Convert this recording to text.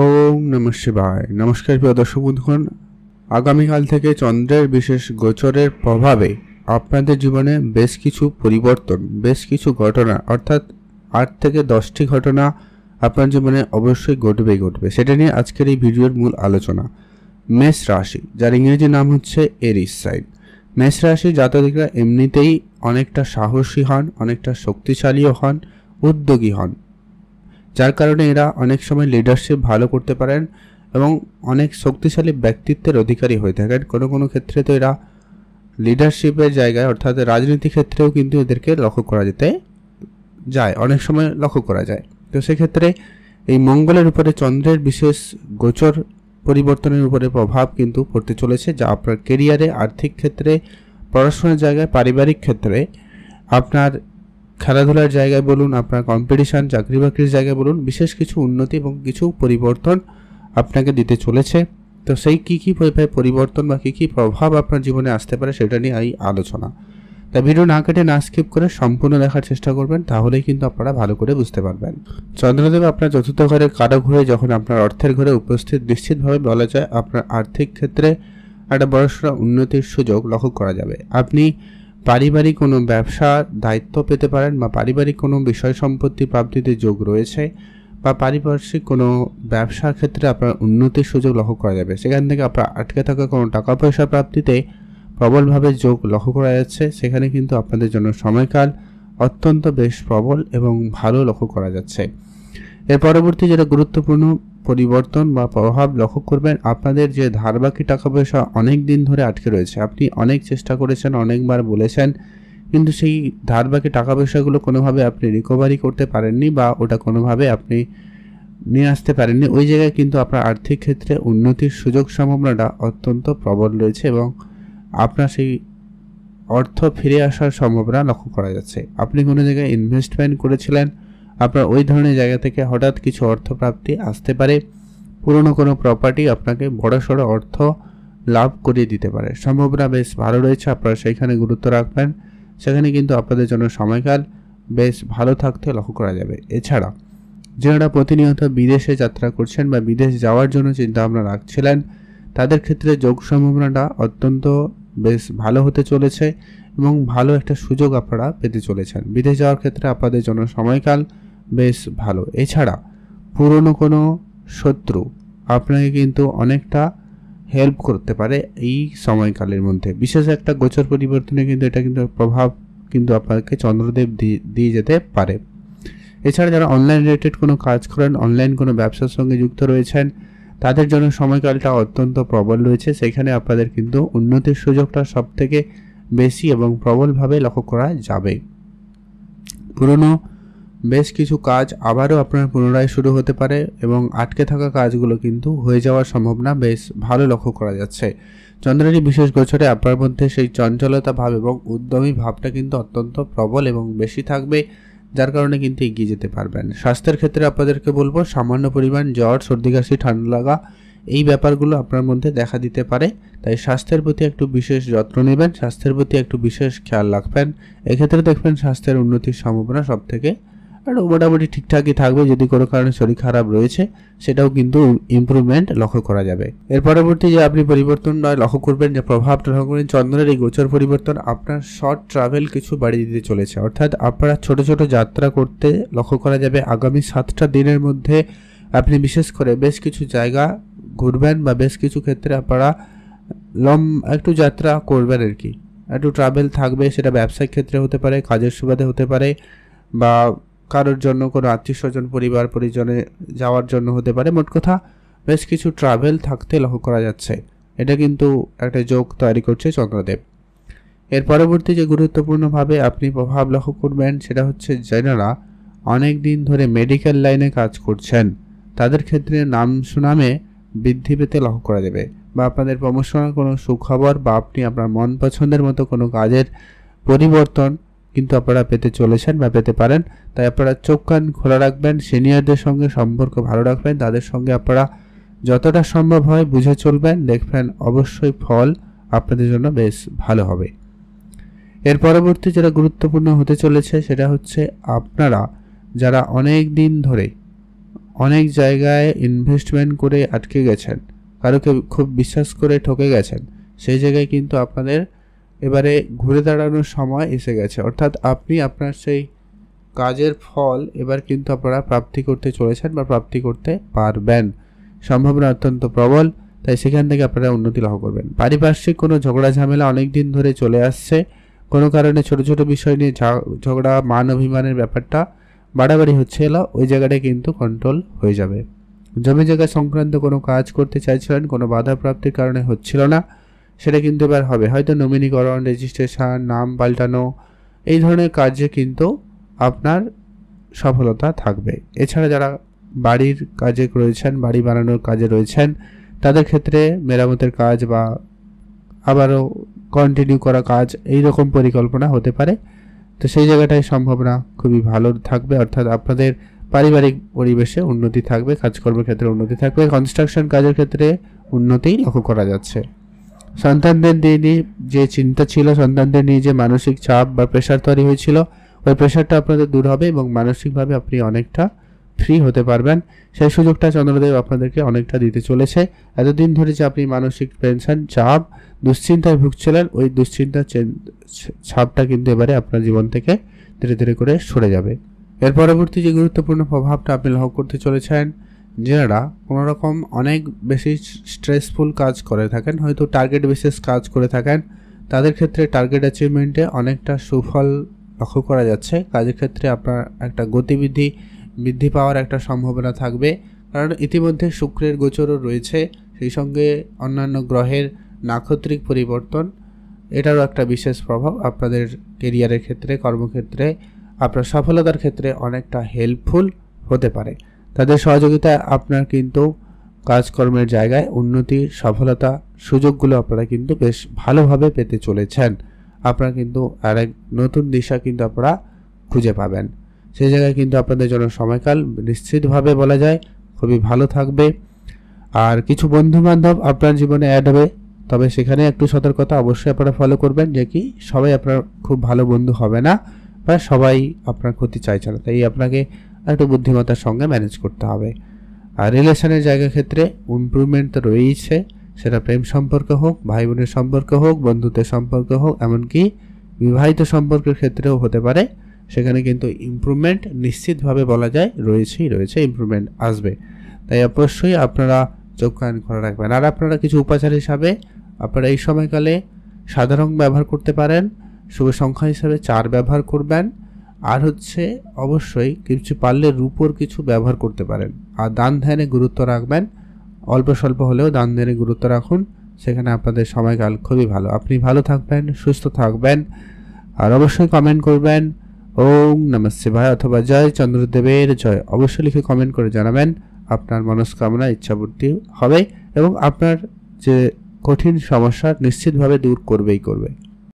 ওম নমঃ শিবায়। নমস্কার প্রিয় দর্শক বন্ধুগণ, আগামীকাল থেকে চন্দ্রের বিশেষ গোচরের প্রভাবে আপনাদের জীবনে বেশ কিছু পরিবর্তন, বেশ কিছু ঘটনা, অর্থাৎ 8 থেকে 10টি ঘটনা আপনার জীবনে অবশ্যই ঘটবে। সেটা নিয়ে আজকের এই ভিডিওর মূল আলোচনা। মেষ রাশি, যার ইংরেজি নাম হচ্ছে এরিস সাইন। মেষ রাশি জাতকরা এমনিতেই অনেকটা সাহসী হন, অনেকটা শক্তিশালীও হন, উদ্যোগী হন, যার কারণে এরা অনেক সময় লিডারশিপ ভালো করতে পারেন এবং অনেক শক্তিশালী ব্যক্তিত্বের অধিকারী হয়ে থাকেন। কোনো ক্ষেত্রে তো এরা লিডারশিপের জায়গায়, অর্থাৎ রাজনীতি ক্ষেত্রেও কিন্তু এদেরকে লক্ষ্য করা যেতে যায়, অনেক সময় লক্ষ্য করা যায়। তো সেক্ষেত্রে এই মঙ্গলের উপরে চন্দ্রের বিশেষ গোচর পরিবর্তনের উপরে প্রভাব কিন্তু পড়তে চলেছে, যা আপনার কেরিয়ারে, আর্থিক ক্ষেত্রে, পড়াশোনার জায়গায়, পারিবারিক ক্ষেত্রে, আপনার খেলাধুলার জায়গায় বলুন, আপনার কম্পিটিশন, চাকরি বাকরির জায়গায় বলুন, বিশেষ কিছু উন্নতি এবং কিছু পরিবর্তন আপনাকে দিতে চলেছে। তো সেই কী পরিবর্তন বা কী প্রভাব আপনার জীবনে আসতে পারে সেটা নিয়ে এই আলোচনা। তাই ভিডিও না কেটে না স্কিপ করে সম্পূর্ণ দেখার চেষ্টা করবেন, তাহলেই কিন্তু আপনারা ভালো করে বুঝতে পারবেন। চন্দ্রদেব আপনার চতুর্থ ঘরের কারক হয়ে যখন আপনার অর্থের ঘরে উপস্থিত, নিশ্চিতভাবে বলা যায় আপনার আর্থিক ক্ষেত্রে একটা বড়সড় উন্নতির সুযোগ লক্ষ্য করা যাবে। আপনি পারিবারিক কোনো ব্যবসার দায়িত্ব পেতে পারেন, বা পারিবারিক কোনো বিষয় সম্পত্তি প্রাপ্তিতে যোগ রয়েছে, বা পারিপার্শ্বিক কোনো ব্যবসার ক্ষেত্রে আপনার উন্নতির সুযোগ লক্ষ্য করা যাবে। সেখান থেকে আপনার আটকে থাকা কোনো টাকা পয়সা প্রাপ্তিতে প্রবলভাবে যোগ লক্ষ্য করা যাচ্ছে। সেখানে কিন্তু আপনাদের জন্য সময়কাল অত্যন্ত বেশ প্রবল এবং ভালো লক্ষ্য করা যাচ্ছে। এর পরবর্তী যেটা গুরুত্বপূর্ণ পরিবর্তন বা প্রভাব লক্ষ্য করবেন, আপনাদের যে ধারবাকি টাকা পয়সা অনেক দিন ধরে আটকে রয়েছে, আপনি অনেক চেষ্টা করেছেন, অনেকবার বলেছেন, কিন্তু সেই ধারবাকি টাকা পয়সাগুলো কোনোভাবে আপনি রিকভারি করতে পারেননি, বা ওটা কোনোভাবে আপনি নিয়ে আসতে পারেননি। ওই জায়গায় কিন্তু আপনার আর্থিক ক্ষেত্রে উন্নতির সুযোগ সম্ভাবনাটা অত্যন্ত প্রবল রয়েছে এবং আপনার সেই অর্থ ফিরে আসার সম্ভাবনা লক্ষ্য করা যাচ্ছে। আপনি কোনো জায়গায় ইনভেস্টমেন্ট করেছিলেন, আপনার ওই ধরনের জায়গা থেকে হঠাৎ কিছু অর্থপ্রাপ্তি আসতে পারে। পুরনো কোনো প্রপার্টি আপনাকে বড়সড় অর্থ লাভ করিয়ে দিতে পারে, সম্ভাবনা বেশ ভালো রয়েছে। আপনারা সেইখানে গুরুত্ব রাখবেন, সেখানে কিন্তু আপনাদের জন্য সময়কাল বেশ ভালো থাকতে লক্ষ্য করা যাবে। এছাড়া যারা প্রতিনিয়ত বিদেশে যাত্রা করছেন বা বিদেশ যাওয়ার জন্য চিন্তা ভাবনা রাখছিলেন, তাদের ক্ষেত্রে যোগ সম্ভাবনাটা অত্যন্ত বেশ ভালো হতে চলেছে এবং ভালো একটা সুযোগ আপনারা পেতে চলেছেন। বিদেশ যাওয়ার ক্ষেত্রে আপনাদের জন্য সময়কাল বেশ ভালো। এছাড়া পুরনো কোনো শত্রু আপনাকে কিন্তু অনেকটা হেল্প করতে পারে এই সময়কালের মধ্যে। বিশেষ একটা গোচর পরিবর্তনে কিন্তু এটা কিন্তু প্রভাব কিন্তু আপনাকে চন্দ্রদেব দিয়ে যেতে পারে। এছাড়া যারা অনলাইন রিলেটেড কোনো কাজ করেন, অনলাইন কোনো ব্যবসার সঙ্গে যুক্ত রয়েছেন, তাদের জন্য সময়কালটা অত্যন্ত প্রবল রয়েছে। সেখানে আপনাদের কিন্তু উন্নতির সুযোগটা সব থেকে বেশি এবং প্রবলভাবে লক্ষ্য করা যাবে। পুরনো বেশ কিছু কাজ আবারও আপনার পুনরায় শুরু হতে পারে এবং আটকে থাকা কাজগুলো কিন্তু হয়ে যাওয়ার সম্ভাবনা বেশ ভালো লক্ষ্য করা যাচ্ছে। চন্দ্রের বিশেষ গোচরে আপনার মধ্যে সেই চঞ্চলতা ভাব এবং উদ্যমী ভাবটা কিন্তু অত্যন্ত প্রবল এবং বেশি থাকবে, যার কারণে কিন্তু এগিয়ে যেতে পারবেন। স্বাস্থ্যের ক্ষেত্রে আপনাদেরকে বলবো, সামান্য পরিমাণ জ্বর, সর্দি কাশি, ঠান্ডা লাগা এই ব্যাপারগুলো আপনার মধ্যে দেখা দিতে পারে। তাই স্বাস্থ্যের প্রতি একটু বিশেষ যত্ন নেবেন, স্বাস্থ্যের প্রতি একটু বিশেষ খেয়াল রাখবেন। এক্ষেত্রে দেখবেন স্বাস্থ্যের উন্নতির সম্ভাবনা সব থেকে আর মোটামুটি ঠিকঠাকই থাকবে। যদি কোনো কারণে শরীর খারাপ রয়েছে, সেটাও কিন্তু ইমপ্রুভমেন্ট লক্ষ্য করা যাবে। এর পরবর্তী যে আপনি পরিবর্তন লক্ষ্য করবেন, যে প্রভাবটা লক্ষ্য করবেন, চন্দ্রের এই গোচর পরিবর্তন আপনার শর্ট ট্রাভেল কিছু বাড়িয়ে দিতে চলেছে। অর্থাৎ আপনারা ছোট ছোট যাত্রা করতে লক্ষ্য করা যাবে। আগামী 7টা দিনের মধ্যে আপনি বিশেষ করে বেশ কিছু জায়গা ঘুরবেন, বা বেশ কিছু ক্ষেত্রে আপনারা একটু যাত্রা করবেন আর কি, একটু ট্রাভেল থাকবে। সেটা ব্যবসায়িক ক্ষেত্রে হতে পারে, কাজের সুবাদে হতে পারে, বা কারোর জন্য কোনো আত্মীয় স্বজন, পরিবার পরিজনে যাওয়ার জন্য হতে পারে। মোট কথা বেশ কিছু ট্রাভেল থাকতে লক্ষ্য করা যাচ্ছে। এটা কিন্তু একটা যোগ তৈরি করছে চন্দ্রদেব। এর পরবর্তী যে গুরুত্বপূর্ণভাবে আপনি প্রভাব লক্ষ্য করবেন, সেটা হচ্ছে যারা অনেক দিন ধরে মেডিকেল লাইনে কাজ করছেন, তাদের ক্ষেত্রে নাম সুনামে বৃদ্ধি পেতে লক্ষ্য করা যাবে, বা আপনাদের প্রমোশনের কোনো সুখবর, বা আপনি আপনার মন পছন্দের মতো কোনো কাজের পরিবর্তন কিন্তু আপনারা পেতে চলেছেন বা পেতে পারেন। তাই আপনারা চোখ কান খোলা রাখবেন, সিনিয়রদের সঙ্গে সম্পর্ক ভালো রাখবেন, তাদের সঙ্গে আপনারা যতটা সম্ভব হয় বুঝে চলবেন, দেখবেন অবশ্যই ফল আপনাদের জন্য বেশ ভালো হবে। এর পরবর্তী যেটা গুরুত্বপূর্ণ হতে চলেছে, সেটা হচ্ছে আপনারা যারা অনেক দিন ধরে অনেক জায়গায় ইনভেস্টমেন্ট করে আটকে গেছেন, কারোকে খুব বিশ্বাস করে ঠকে গেছেন, সেই জায়গায় কিন্তু আপনাদের এবারে ঘুরে দাঁড়ানোর সময় এসে গেছে। অর্থাৎ আপনি আপনার সেই কাজের ফল এবার কিন্তু আপনারা প্রাপ্তি করতে চলেছেন বা প্রাপ্তি করতে পারবেন। সম্ভাবনা অত্যন্ত প্রবল, তাই সেখান থেকে আপনারা উন্নতি লাভ করবেন। পারিপার্শ্বিক কোনো ঝগড়া ঝামেলা অনেক দিন ধরে চলে আসছে, কোনো কারণে ছোট ছোট বিষয় নিয়ে ঝগড়া, মান অভিমানের ব্যাপারটা বাড়াবাড়ি হচ্ছিল, ওই জায়গাটায় কিন্তু কন্ট্রোল হয়ে যাবে। জমি জায়গা সংক্রান্ত কোনো কাজ করতে চাইছিলেন, কোনো বাধা প্রাপ্তির কারণে হচ্ছিল না, সেটা কিন্তু এবার হবে। হয়তো নমিনীকরণ, রেজিস্ট্রেশন, নাম পাল্টানো, এই ধরনের কাজে কিন্তু আপনার সফলতা থাকবে। এছাড়া যারা বাড়ির কাজে রয়েছেন, বাড়ি বানানোর কাজে রয়েছেন, তাদের ক্ষেত্রে মেরামতের কাজ বা আবারও কন্টিনিউ করা কাজ, এই রকম পরিকল্পনা হতে পারে। তো সেই জায়গাটায় সম্ভাবনা খুবই ভালো থাকবে, অর্থাৎ আপনাদের পারিবারিক পরিবেশে উন্নতি থাকবে, কাজকর্মের ক্ষেত্রে উন্নতি থাকবে, কনস্ট্রাকশন কাজের ক্ষেত্রে উন্নতি লক্ষ্য করা যাচ্ছে। সন্তানদের নিয়ে যে চিন্তা ছিল, সন্তানদের নিয়ে যে মানসিক চাপ বা প্রেশার তৈরি হয়েছিল, ওই প্রেশারটা আপনাদের দূর হবে এবং মানসিকভাবে আপনি অনেকটা ফ্রি হতে পারবেন। সেই সুযোগটা চন্দ্রদেব আপনাদেরকে অনেকটা দিতে চলেছে। এতদিন ধরে যে আপনি মানসিক টেনশন, চাপ, দুশ্চিন্তায় ভুগছিলেন, ওই দুশ্চিন্তার ছাপটা কিন্তু এবারে আপনার জীবন থেকে ধীরে ধীরে করে সরে যাবে। এর পরবর্তী যে গুরুত্বপূর্ণ প্রভাবটা আপনি লক্ষ্য করতে চলেছেন, যারা কোনোরকম অনেক বেশি স্ট্রেসফুল কাজ করে থাকেন, হয়তো টার্গেট বেসিস কাজ করে থাকেন, তাদের ক্ষেত্রে টার্গেট অ্যাচিভমেন্টে অনেকটা সুফল লক্ষ্য করা যাচ্ছে। কাজের ক্ষেত্রে আপনার একটা গতিবিধি বৃদ্ধি পাওয়ার একটা সম্ভাবনা থাকবে, কারণ ইতিমধ্যে শুক্রের গোচরও রয়েছে, সেই সঙ্গে অন্যান্য গ্রহের নাক্ষত্রিক পরিবর্তন, এটারও একটা বিশেষ প্রভাব আপনাদের কেরিয়ারের ক্ষেত্রে, কর্মক্ষেত্রে, আপনার সফলতার ক্ষেত্রে অনেকটা হেল্পফুল হতে পারে। তাদের সহযোগিতায় আপনার কিন্তু কাজকর্মের জায়গায় উন্নতি, সফলতা, সুযোগগুলো আপনারা কিন্তু বেশ ভালোভাবে পেতে চলেছেন। আপনারা কিন্তু আর এক নতুন দিশা কিন্তু আপনারা খুঁজে পাবেন। সেই জায়গায় কিন্তু আপনাদের জন্য সময়কাল নিশ্চিতভাবে বলা যায় খুবই ভালো থাকবে। আর কিছু বন্ধু বান্ধব আপনার জীবনে অ্যাড হবে, তবে সেখানে একটু সতর্কতা অবশ্যই আপনারা ফলো করবেন, যে কি সবাই আপনার খুব ভালো বন্ধু হবে না বা সবাই আপনার ক্ষতি চাইছে না, তাই আপনাকে একটু বুদ্ধিমত্তার সঙ্গে ম্যানেজ করতে হবে। আর রিলেশনের জায়গা ক্ষেত্রে ইমপ্রুভমেন্ট তো রয়েইছে, সেটা প্রেম সম্পর্ক হোক, ভাই বোনের সম্পর্ক হোক, বন্ধুত্বের সম্পর্ক হোক, এমনকি বিবাহিত সম্পর্কের ক্ষেত্রেও হতে পারে, সেখানে কিন্তু ইমপ্রুভমেন্ট নিশ্চিতভাবে বলা যায় রয়েছে, ইমপ্রুভমেন্ট আসবে। তাই অবশ্যই আপনারা চোখ কান খোলা রাখবেন। আর আপনারা কিছু উপাচার হিসাবে আপনারা এই সময়কালে সাদা রং ব্যবহার করতে পারেন, শুভ সংখ্যা হিসাবে 4 ব্যবহার করবেন, আর হচ্ছে অবশ্যই কিছু পারলে রূপোর কিছু ব্যবহার করতে পারেন। আর দান ধ্যানে গুরুত্ব রাখবেন, অল্প স্বল্প হলেও দান ধ্যানে গুরুত্ব রাখুন, সেখানে আপনাদের সময়কাল খুবই ভালো। আপনি ভালো থাকবেন, সুস্থ থাকবেন, আর অবশ্যই কমেন্ট করবেন ওম নমঃ শিবায় অথবা জয় চন্দ্রদেবের জয়, অবশ্যই লিখে কমেন্ট করে জানাবেন। আপনার মনস্কামনা ইচ্ছাপূর্তি হবে এবং আপনার যে কঠিন সমস্যা নিশ্চিতভাবে দূর করবেই করবে।